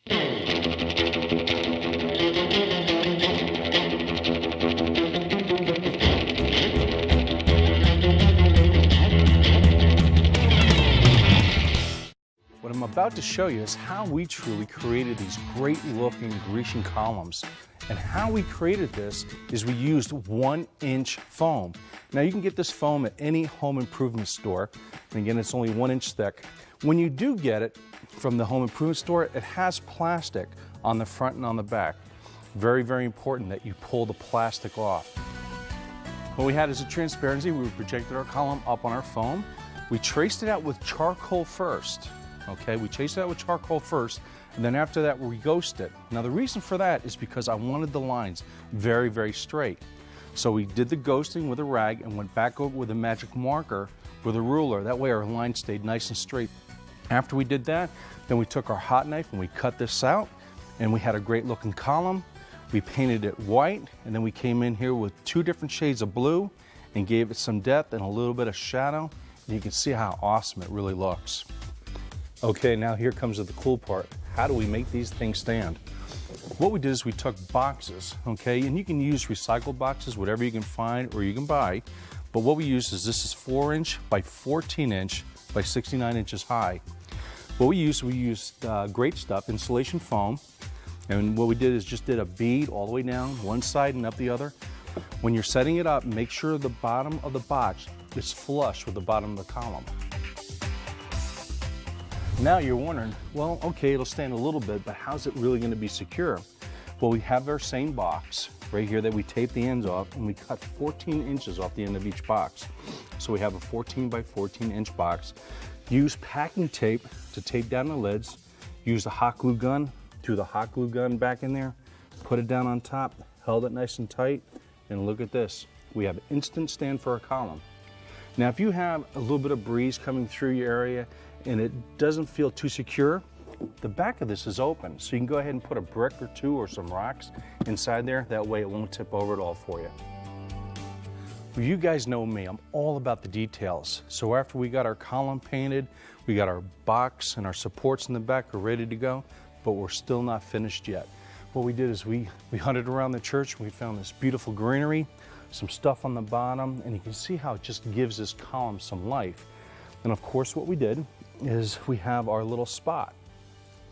What I'm about to show you is how we truly created these great looking Grecian columns. And how we created this is we used 1-inch foam. Now you can get this foam at any home improvement store. And again, it's only 1 inch thick. When you do get it from the home improvement store, it has plastic on the front and on the back. Very, very important that you pull the plastic off. What we had is a transparency. We projected our column up on our foam. We traced it out with charcoal first. Okay, we chased it out with charcoal first, and then after that we ghosted it. Now the reason for that is because I wanted the lines very, very straight. So we did the ghosting with a rag and went back over with a magic marker with a ruler. That way our line stayed nice and straight. After we did that, then we took our hot knife and we cut this out, and we had a great looking column. We painted it white, and then we came in here with 2 different shades of blue and gave it some depth and a little bit of shadow. And you can see how awesome it really looks. Okay, now here comes the cool part. How do we make these things stand? What we did is we took boxes, okay, and you can use recycled boxes, whatever you can find or you can buy. But what we used is this is 4-inch by 14-inch by 69 inches high. What we used great stuff, insulation foam, and what we did is just did a bead all the way down one side and up the other. When you're setting it up, make sure the bottom of the box is flush with the bottom of the column. Now you're wondering, well, okay, it'll stand a little bit, but how's it really going to be secure? Well, we have our same box right here that we tape the ends off, and we cut 14 inches off the end of each box. So we have a 14 by 14 inch box. Use packing tape to tape down the lids. Use the hot glue gun, threw the hot glue gun back in there, put it down on top, held it nice and tight, and look at this. We have instant stand for our column. Now, if you have a little bit of breeze coming through your area and it doesn't feel too secure, the back of this is open. So you can go ahead and put a brick or 2 or some rocks inside there. That way it won't tip over at all for you. Well, you guys know me, I'm all about the details. So after we got our column painted, we got our box and our supports in the back are ready to go, but we're still not finished yet. What we did is we hunted around the church and we found this beautiful greenery, some stuff on the bottom, and you can see how it just gives this column some life. And of course what we did is we have our little spot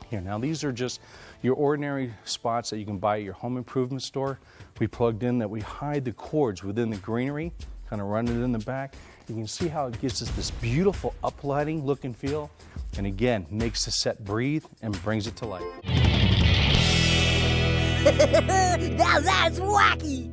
here. Now these are just your ordinary spots that you can buy at your home improvement store. We plugged in that we hide the cords within the greenery, kind of run it in the back. You can see how it gives us this beautiful uplighting look and feel, and again, makes the set breathe and brings it to life. Now that's wacky!